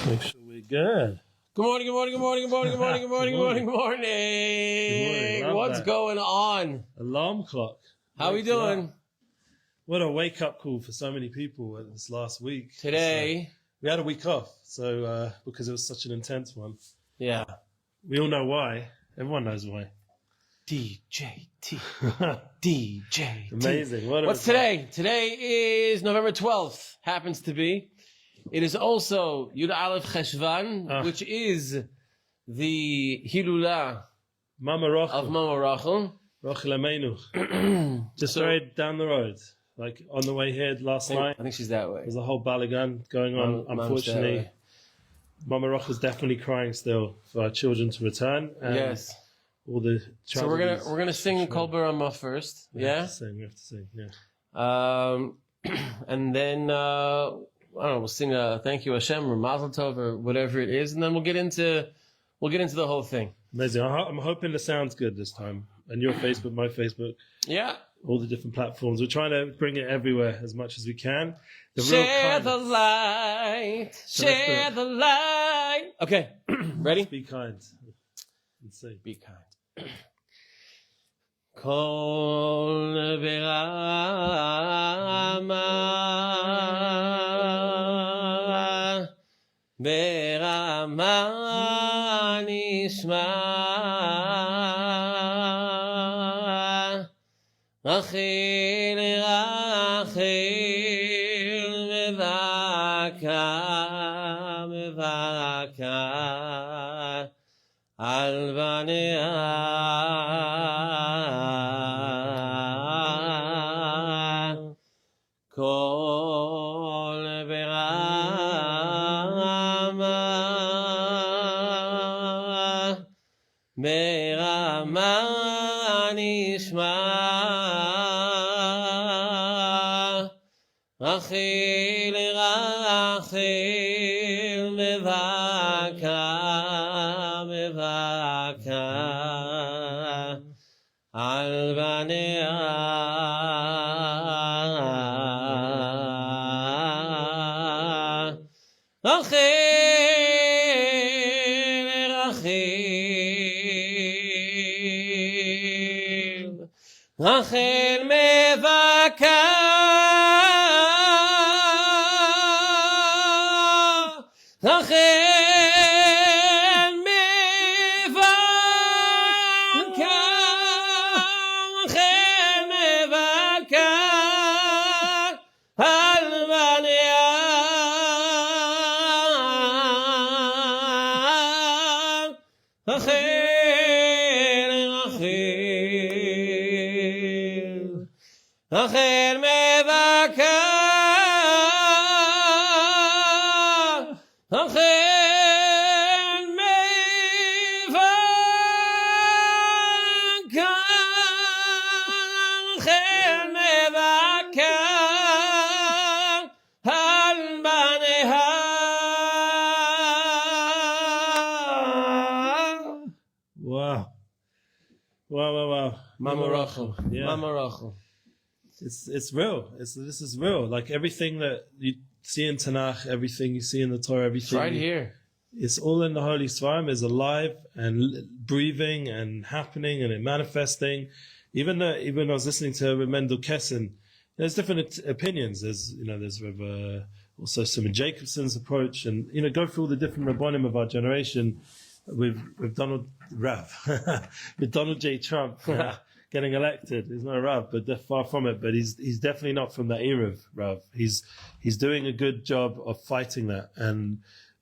Make sure we're good. Good morning, good morning, good morning, good morning, good morning, good morning, good morning, good morning. Love What's that. going on? Alarm clock. How we Wakes you doing? up. What a wake-up call for so many people this last week. Today, We had a week off, so because it was such an intense one. yeah. We all know why. Everyone knows why. DJT. DJT. Amazing. What's today? Today is November 12th. Happens to be. It is also Yud Aleph Cheshvan, which is the Hilula Mama Rachel. of Mama Rachel. Rachel Ameinu. Just right down the road. Like on the way here last night. I think she's that way. There's a whole balagan going on. Unfortunately, Mama Rachel's definitely crying still for our children to return. And Yes. all the So we're gonna sing Kol Barama first. We Yeah. have to sing, yeah. And then I don't know. We'll sing a thank you Hashem or Mazel Tov or whatever it is, and then we'll get into the whole thing. Amazing. I'm hoping the sound's good this time. And your Facebook, my Facebook, Yeah. all the different platforms. We're trying to bring it everywhere as much as we can. Share the light. Share the light. Okay. Ready? Be kind. And sing. Be kind. Kol berama nishma Rachel Rachel mevaka al banea kol berama nishma Rachel Rachel mevaka al banea Rachel mevaka Rachel mevaka Rachel mevaka al banea Rachel Rachel mevaka Rachel mevaka Rachel mevaka al banea Wow. Mama Rachel. Yeah. Mama Rachel. It's real. This is real. Like everything that you see in Tanakh, everything you see in the Torah, everything. It's right here. It's all in the Holy Svarim, is alive and breathing and happening and manifesting. Even I was listening to Mendel Kessin, there's different opinions. There's also Simon Jacobson's approach, and go through all the different Rabbonim of our generation. With Donald J. Trump getting elected. He's not a Rav, but they're far from it. But he's definitely not from that era of Rav. He's doing a good job of fighting that and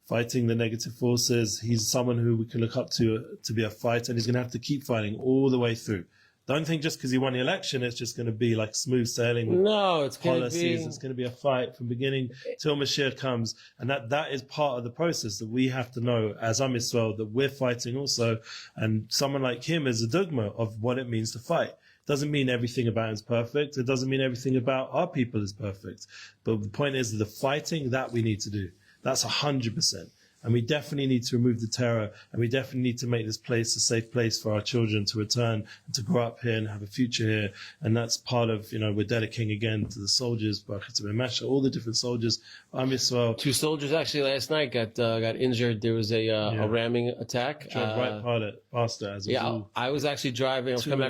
fighting the negative forces. He's someone who we can look up to be a fighter, and he's going to have to keep fighting all the way through. Don't think just because he won the election, it's just going to be like smooth sailing with it's policies. It's going to be a fight from beginning till Mashiach comes. And that is part of the process that we have to know as Am Yisrael, that we're fighting also. And someone like him is a dogma of what it means to fight. Doesn't mean everything about him is perfect. It doesn't mean everything about our people is perfect. But the point is the fighting that we need to do. That's 100%. And we definitely need to remove the terror, and we definitely need to make this place a safe place for our children to return and to grow up here and have a future here. And that's part of, we're dedicating again to the soldiers, MASHA, all the different soldiers. YISRAEL. 2 soldiers actually last night got injured. There was a ramming attack. Right past it as a rule. I was actually driving. I was coming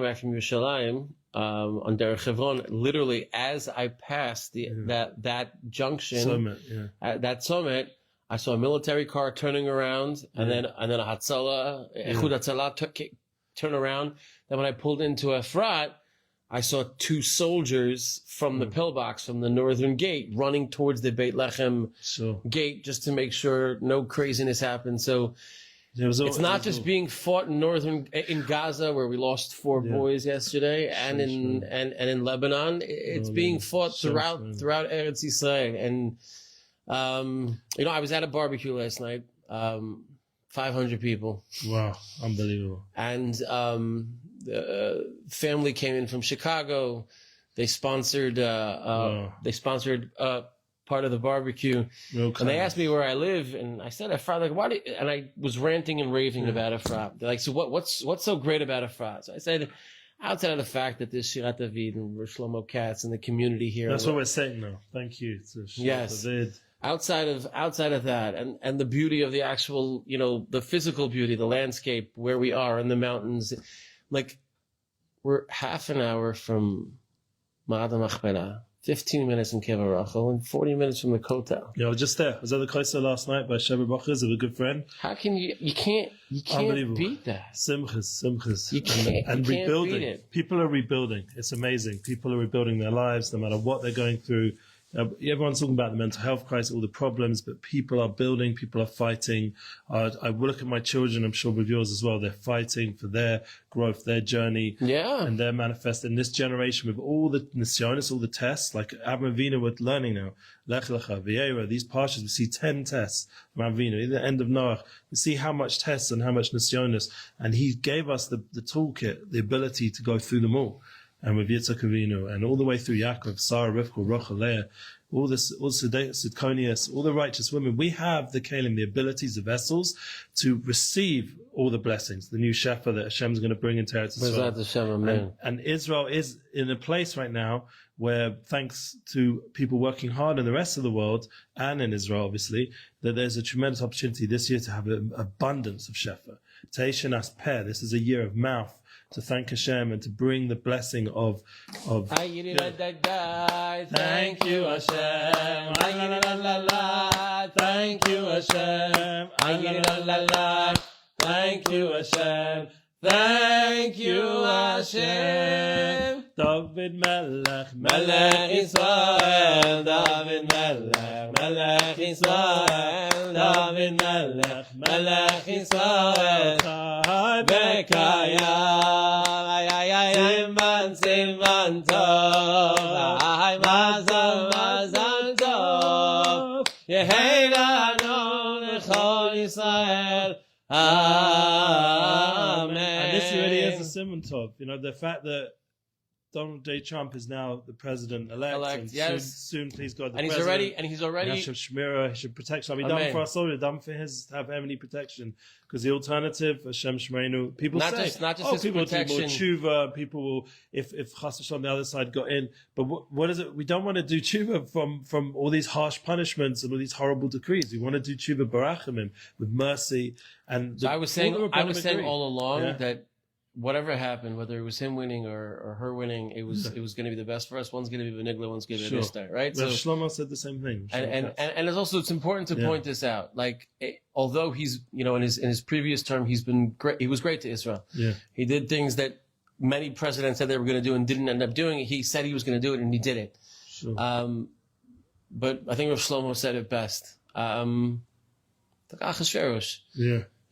back from Yerushalayim on Derech Hebron. Literally, as I passed that junction, that summit, I saw a military car turning around, and then a Hatzalah, Echud Hatzalah turn around. Then when I pulled into Efrat, I saw 2 soldiers from the pillbox, from the northern gate, running towards the Beit Lechem gate just to make sure no craziness happened. So it's not just being fought in Gaza, where we lost 4 boys yesterday, and in Lebanon. It's being fought throughout Eretz Yisrael. And I was at a barbecue last night. 500 people. Wow, unbelievable. And the family came in from Chicago. They sponsored part of the barbecue. And they asked me where I live, and I said Efrat. And I was ranting and raving about Efrat. They're like, so what's so great about Efrat? So I said, outside of the fact that there's Shirat David and Shlomo Katz and the community here. That's what we're saying now. Thank you to Shirat David. Outside of that, and the beauty of the actual, the physical beauty, the landscape, where we are in the mountains, like we're half an hour from Ma'ad Machpelah, 15 minutes in Kever Rachel, and 40 minutes from the Kotel. Yeah, I was just there. I was at the Kotel last night by Sheba Bachers of a good friend. How can you can't beat that. Simchas. You can't, and you rebuilding. Can't beat it. People are rebuilding. It's amazing. People are rebuilding their lives, no matter what they're going through. Everyone's talking about the mental health crisis, all the problems, but people are building, people are fighting. I look at my children, I'm sure with yours as well, they're fighting for their growth, their journey, and they're manifesting this generation with all the nisyonis, all the tests, like Avraham Avinu we're learning now, Lech Lecha, V'yera, these parshas, we see 10 tests from Avinu, in the end of Noach, we see how much tests and how much nisyonis, and he gave us the toolkit, the ability to go through them all. And with YITZCHAK Avinu, and all the way through Yaakov, Sarah, Rivka, Rachel, Leah, all Sidkonius, all the righteous women, we have the kelim, the abilities, the vessels to receive all the blessings, the new Shefa that Hashem's going to bring into Eretz Yisrael. And Israel is in a place right now where, thanks to people working hard in the rest of the world, and in Israel obviously, that there's a tremendous opportunity this year to have an abundance of Shefa. Teishanas Peh, this is a year of mouth, to thank Hashem and to bring the blessing of thank you Hashem, thank you Hashem, thank you Hashem, thank you Hashem. David Melech, Melech Israel, David Melech, Melech Israel, David Melech, Melech Israel, Bekayam, Silvan Tov, Mazel Tov, Yehelanu L'chol Israel, Amen. And this really is a Simon Tov, the fact that Donald J. Trump is now the president-elect. Yes. Soon, please God, and he's already. He should shmira, he should protect. Shall be done for our soldiers, done for his to have any protection. Because the alternative, Hashem Shmeinu, people not say, just his people protection. will tshuva, people will, if Chas v'shalom the other side got in. But what is it? We don't want to do tshuva from all these harsh punishments and all these horrible decrees. We want to do tshuva barachimim, with mercy. And so I was saying all along that whatever happened, whether it was him winning or her winning, it was going to be the best for us. One's going to be Benigla, one's going to be Nistar, right? So Shlomo said the same thing. And it's important to point this out. Like, although he's in his previous term he's been great, he was great to Israel. Yeah, he did things that many presidents said they were going to do and didn't end up doing. He said he was going to do it and he did it. Sure. But I think Rav Shlomo said it best.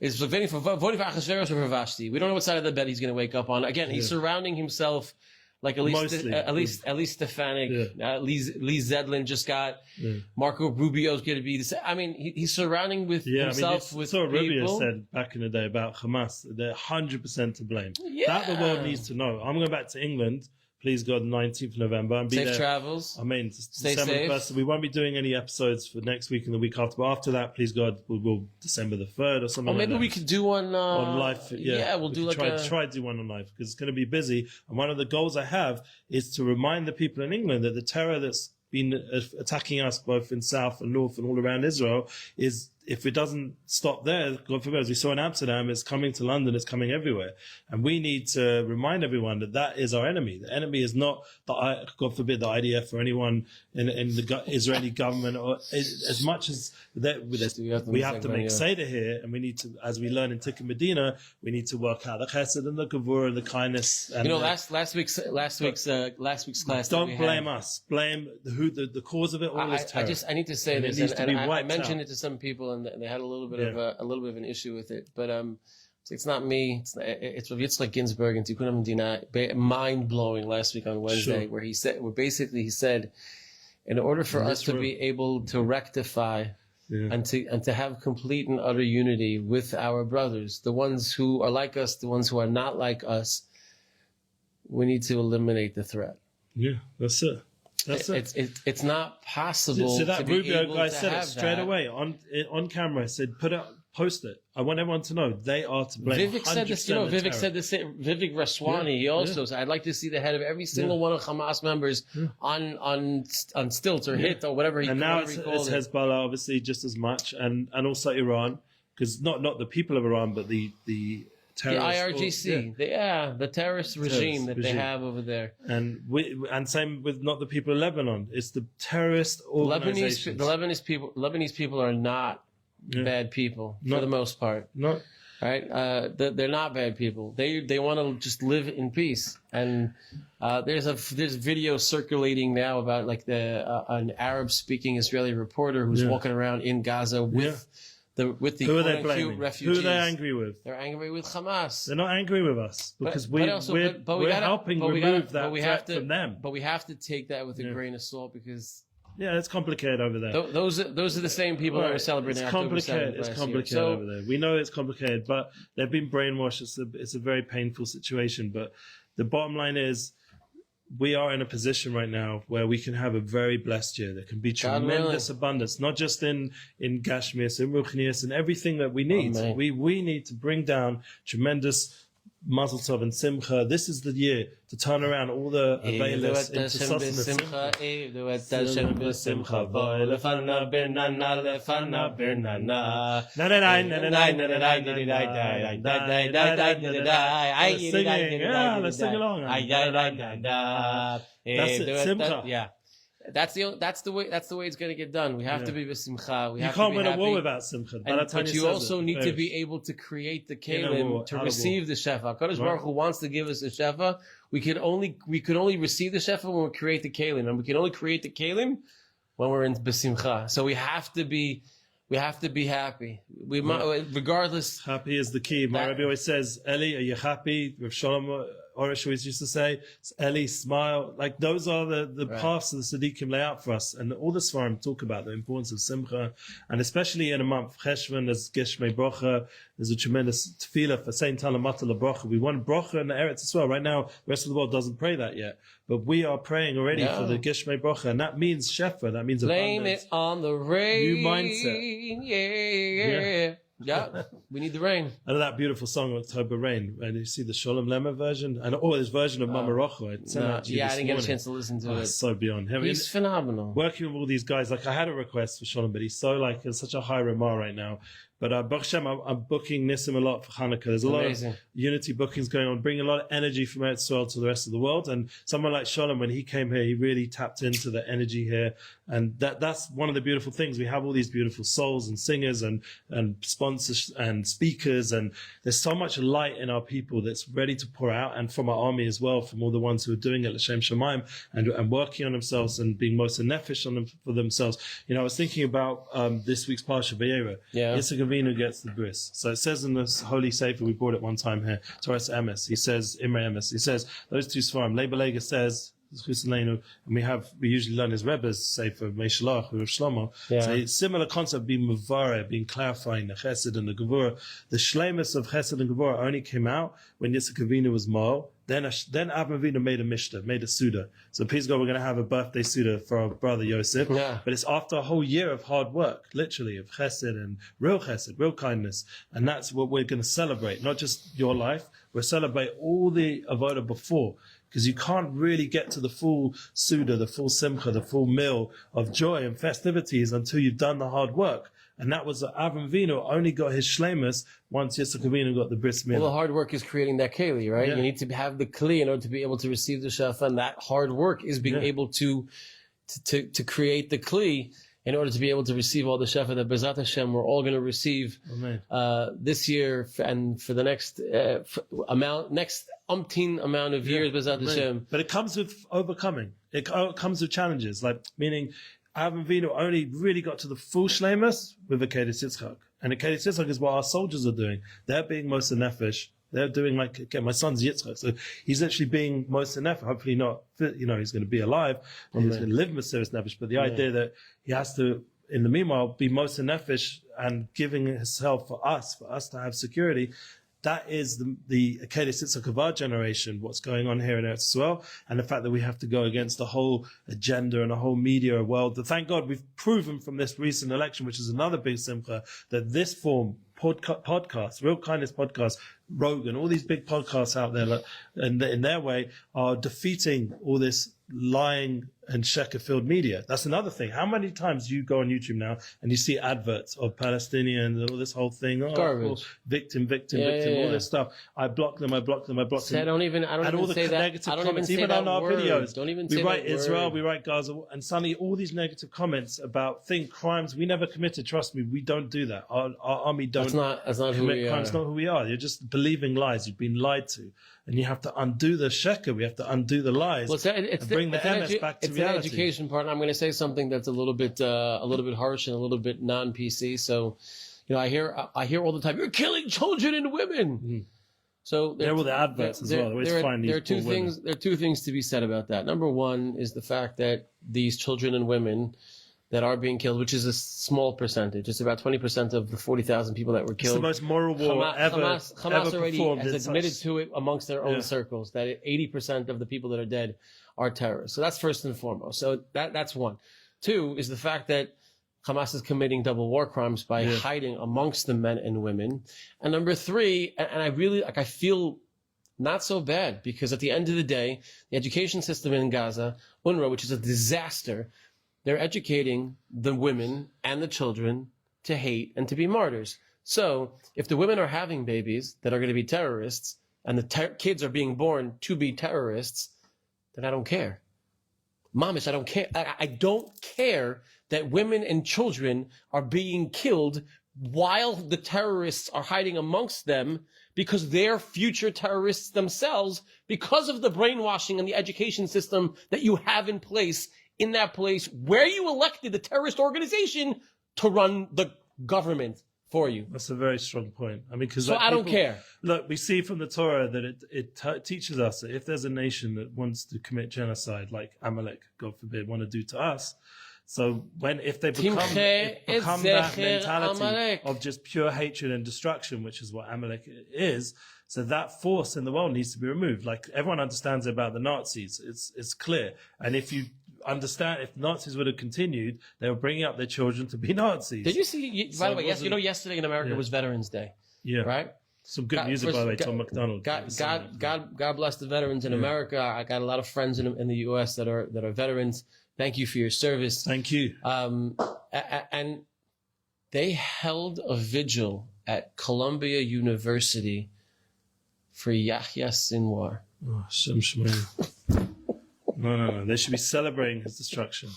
Is voting for Achashverosh or for Vashti. We don't know what side of the bed he's going to wake up on. Again, he's surrounding himself like at least Stefanik. Lee Zedlin just got. Marco Rubio's going to be the same. I mean, he's surrounding with himself with people. Rubio said back in the day about Hamas. They're 100% to blame. Yeah. That the world needs to know. I'm going back to England please God, 19th of November. And be Safe there. travels. I mean, Stay December safe. 1st. We won't be doing any episodes for next week and the week after. But after that, please God, we'll December the 3rd or something. Or maybe like that. we could do one On live. Yeah, we'll do like try to do one on live because it's going to be busy. And one of the goals I have is to remind the people in England that the terror that's been attacking us both in south and north and all around Israel is, if it doesn't stop there, God forbid, as we saw in Amsterdam, it's coming to London, it's coming everywhere. And we need to remind everyone that that is our enemy. The enemy is not, God forbid, the IDF or anyone in the Israeli government, or as much as that. We have to make Seder here, and we need to, as we learn in Tikkun Medina, we need to work out the chesed and the gevurah and the kindness. And last week's class. Don't blame us. Blame the cause of it all is terror. I need to say this, and I mentioned it to some people, and they had a little bit of an issue with it, but it's not me. It's Rav Yitzchak Ginsburg and Tikkun Medina, mind blowing last week on Wednesday, where he said, in order for us to be able to rectify and to have complete and utter unity with our brothers, the ones who are like us, the ones who are not like us, we need to eliminate the threat. Yeah, that's it. That's it. It's not possible. So that to be Rubio able guy to said it have straight that. away on camera. Said, post it. I want everyone to know they are to blame. Vivek said this. Vivek said the same. Vivek Raswani. He also said, "I'd like to see the head of every single one of Hamas members on stilts or hit or whatever he. And now it's called it. Hezbollah, obviously, just as much, and also Iran, because not the people of Iran, but the IRGC, the terrorist regime that they have over there, and same with not the people of Lebanon. It's the terrorist organizations. The Lebanese people are not bad people for the most part. No, right? They're not bad people. They want to just live in peace. And there's video circulating now about like an Arab-speaking Israeli reporter who's walking around in Gaza with the who are they blaming? refugees. Who are they angry with? They're angry with Hamas. They're not angry with us because we're helping remove that threat from them. But we have to take that with a grain of salt because it's complicated over there. Those are the same people that are celebrating October 7th. It's complicated over there. We know it's complicated, but they've been brainwashed. It's a very painful situation. But the bottom line is, we are in a position right now where we can have a very blessed year. There can be tremendous abundance, not just in Gashmias, in Ruchnias, and everything that we need. We need to bring down tremendous Mazel Tov and Simcha. This is the year to turn around all the availers into sustenance. Let's sing along. That's it, Simcha. Yeah. That's the way it's going to get done. We have to be with Simcha. You can't win a war without Simcha. But you also need to be able to create the kelim to receive the Shefa. Kadosh Baruch Hu wants to give us the Shefa. We could only receive the Shefa when we create the kelim, and we can only create the kelim when we're in B'Simcha. So we have to be happy. We regardless. Happy is the key. My Rabbi always says, Eli, are you happy? Rav Shalom Orish always used to say, Eli, smile. Like those are the paths that the Tzaddikim lay out for us. And all the Svarim talk about the importance of Simcha. And especially in a month, Cheshvan, as Geshmei Brocha, there's a tremendous tefillah for Saint Talamatala Brocha. We want Brocha in the Eretz as well. Right now, the rest of the world doesn't pray that yet. But we are praying already for the Geshmei Brocha. And that means Shefa. That means blame abundance. It on the rain. New mindset. Yeah, we need the rain. And that beautiful song, October Rain, and you see the Sholem Lema version, and this version of Mama Rocha. I didn't get a chance to listen to it. It's so beyond him. He's phenomenal. Working with all these guys, like I had a request for Sholem, but he's so such a high Ramah right now. But Baruch Hashem, I'm booking Nissim a lot for Hanukkah. There's a lot of unity bookings going on, bringing a lot of energy from Eretz Yisrael to the rest of the world. And someone like Sholem, when he came here, he really tapped into the energy here. And that's one of the beautiful things. We have all these beautiful souls and singers and sponsors and speakers. And there's so much light in our people that's ready to pour out. And from our army as well, from all the ones who are doing it, L'Shem Shemaim, and working on themselves and being most nefesh on them for themselves. You know, I was thinking about this week's Parsha Vayera. Yitzchak Avinu gets the bris. So it says in this holy sefer, we brought it one time here, Torah Emes. He says, Imre Emes. He says, those two Svarim, Leib Lega says, and we usually learn his Rebbe's Sefer Meishalach with Shlomo. Yeah. So it's similar concept, being Mavare, being clarifying the Chesed and the Gevurah. The Shlemus of Chesed and Gevurah only came out when Yitzchak Avinu was Moel. Then Avraham Avinu made a Mishnah, made a Suda. So please God, we're going to have a birthday Suda for our brother Yosef. Yeah. But it's after a whole year of hard work, literally, of Chesed and real Chesed, real kindness. And that's what we're going to celebrate, not just your life. We'll celebrate all the Avodah before. Because you can't really get to the full Suda, the full Simcha, the full meal of joy and festivities until you've done the hard work. And that was Avraham Avinu only got his shlemus once Yitzchak Avinu got the bris milah. Well, the hard work is creating that keli, right? Yeah. You need to have the kli in order to be able to receive the shefa, and that hard work is being able to create the kli in order to be able to receive all the shefa that Bezat Hashem we're all going to receive this year and for the next umpteen amount of years, Bezat Hashem. But it comes with overcoming. It comes with challenges, like meaning Avraham Avinu only really got to the full shlemus with the Akedah YITZCHAK. And Akedah YITZCHAK is what our soldiers are doing. They're being Moshe Nefesh. They're doing like, again, my son's Yitzchak. So he's actually being Moshe Nefesh. Hopefully not, he's going to be alive. And he's going to live Mesiras Nefesh. But the idea that he has to, in the meanwhile, be Moshe Nefesh and giving himself for us to have security. That is the Akedah YITZCHAK of our generation, what's going on here in Eretz Yisrael, and the fact that we have to go against the whole agenda and the whole media world. But thank God we've proven from this recent election, which is another big simcha, that this form, podcast, Real Kindness podcast, Rogan, all these big podcasts out there, and in their way, are defeating all this lying and sheker-filled media. That's another thing. How many times do you go on YouTube now and you see adverts of Palestinians and all this whole thing? Garbage. Victim, all this stuff. I block them. I don't even say that. Negative comments, even on our videos. Don't even we say write that Israel, word. we write Gaza, and suddenly all these negative comments about crimes we never committed. Trust me, we don't do that. Our army don't that's not who we crimes. are. It's not who we are. You're just believing lies. You've been lied to. And you have to undo the sheker. We have to undo the lies. Well, bring the MS back to it's reality. It's the education part. And I'm going to say something that's a little bit harsh and a little bit non-PC. So, I hear all the time, you're killing children and women. Mm. So they're all the adverts as well. There are two things to be said about that. Number one is the fact that these children and women that are being killed, which is a small percentage. It's about 20% of the 40,000 people that were killed. It's the most moral war Hamas already performed. has admitted to it amongst their own circles that 80% of the people that are dead are terrorists. So that's first and foremost. So that's one. Two is the fact that Hamas is committing double war crimes by hiding amongst the men and women. And number three, and I feel not so bad, because at the end of the day, the education system in Gaza, UNRWA, which is a disaster, they're educating the women and the children to hate and to be martyrs. So if the women are having babies that are going to be terrorists and the kids are being born to be terrorists, then I don't care. Mamish, I don't care. I don't care that women and children are being killed while the terrorists are hiding amongst them, because they're future terrorists themselves, because of the brainwashing and the education system that you have in place in that place where you elected the terrorist organization to run the government for you. That's a very strong point. I mean, because I don't care. Look, we see from the Torah that it teaches us that if there's a nation that wants to commit genocide, like Amalek, God forbid, want to do to us, so if they become that mentality of just pure hatred and destruction, which is what Amalek is, so that force in the world needs to be removed. Like everyone understands about the Nazis, it's clear. And if you understand, if Nazis would have continued, they were bringing up their children to be Nazis. Did you see? By the way, yesterday in America was Veterans Day. Yeah. Right. Some good music, by the way. Tom McDonald. God bless the veterans in America. I got a lot of friends in the U.S. that are veterans. Thank you for your service. Thank you. And they held a vigil at Columbia University for Yahya Sinwar. Oh, Shem Shemaim. No. They should be celebrating his destruction.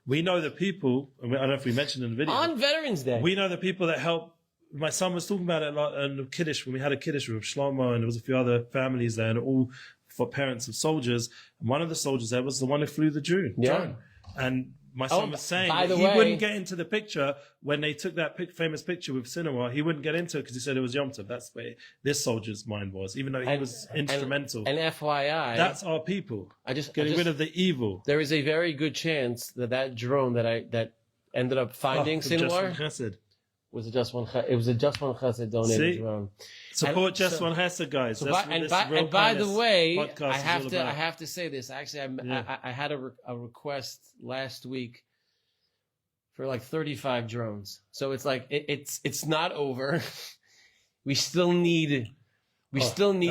We know the people, I don't know if we mentioned in the video. On Veterans Day. We know the people that helped. My son was talking about it a lot in Kiddush, when we had a Kiddush with Shlomo, and there was a few other families there, and all for parents of soldiers. And one of the soldiers there was the one who flew the drone. And my son was saying by that the he way, wouldn't get into the picture when they took that famous picture with Cinema. He wouldn't get into it because he said it was Yom Tov. That's where this soldier's mind was, even though he was instrumental. And FYI, that's our people. Getting rid of the evil. There is a very good chance that drone that ended up finding Sinwar was a just one. It was a just one chesed donated drone. Support just one chesed, guys. So by the way, I have to say this. Actually, I had a request last week for like 35 drones. So it's like it's not over. We still need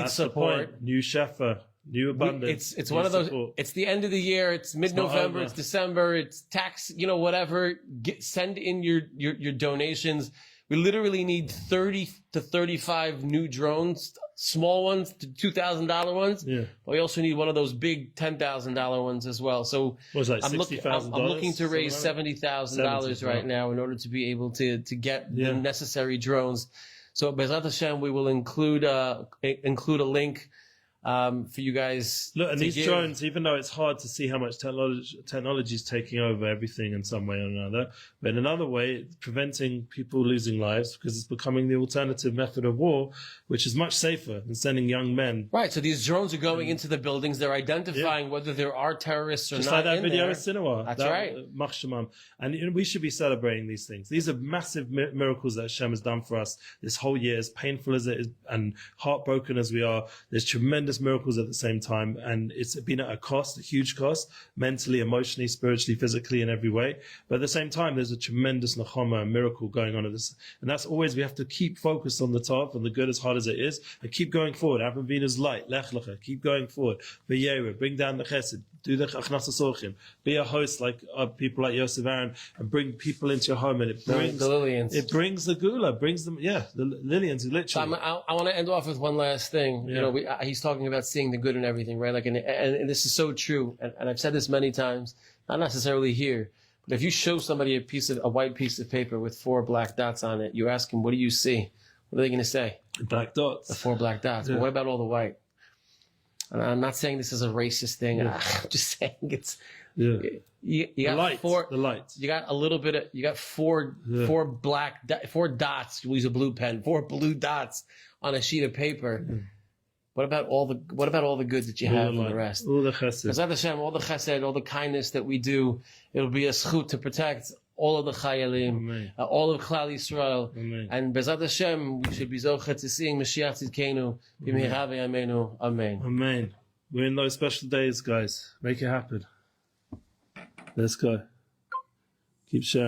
support. New Shefa. New abundance. It's one of those. It's the end of the year. It's mid-November. It's December. It's tax. Whatever. Send in your donations. We literally need 30 to 35 new drones, small ones to $2,000 ones. Yeah. But we also need one of those big $10,000 ones as well. So I'm looking to raise $70,000 right now in order to be able to get the necessary drones. So Bezrat Hashem, we will include a link for you guys. Look, and these drones, even though it's hard to see how much technology is taking over everything in some way or another, but in another way, it's preventing people losing lives because it's becoming the alternative method of war, which is much safer than sending young men. Right. So these drones are going into the buildings. They're identifying whether there are terrorists or just not. Just like that video of Sinawar. That's right. And we should be celebrating these things. These are massive miracles that Hashem has done for us this whole year. As painful as it is and heartbroken as we are, there's tremendous miracles at the same time, and it's been at a huge cost, mentally, emotionally, spiritually, physically, in every way. But at the same time, there's a tremendous nechama, miracle going on at this, and that's always we have to keep focused on the top and the good, as hard as it is, and keep going forward. Avram Avinu's light, lech lecha, keep going forward. V'yera, bring down the chesed, do the achnas hasorchim, be a host like people like Yosef, Aharon, and bring people into your home, and it brings the Lillians. It brings the gula, brings them, the Lillians, literally. So I want to end off with one last thing. He's talking about seeing the good in everything, right? Like, and this is so true. And I've said this many times, not necessarily here, but if you show somebody a white piece of paper with 4 black dots on it, you ask them, "What do you see?" What are they going to say? Black dots. The 4 black dots. Yeah. But what about all the white? And I'm not saying this is a racist thing. Yeah. I'm just saying it's. Yeah. You got the light. You got a little bit of. You got 4 dots. You use a blue pen. 4 blue dots on a sheet of paper. Mm. What about all the good that you have in the rest? All the chesed. Hashem, all the chesed, all the kindness that we do, it'll be a schut to protect all of the chayalim, all of Klal Yisrael. And Bezrat Hashem, we should be zocher to seeing Mashiach Tzidkenu, b'mihira v'yameinu. Amen. Amen. We're in those special days, guys. Make it happen. Let's go. Keep sharing.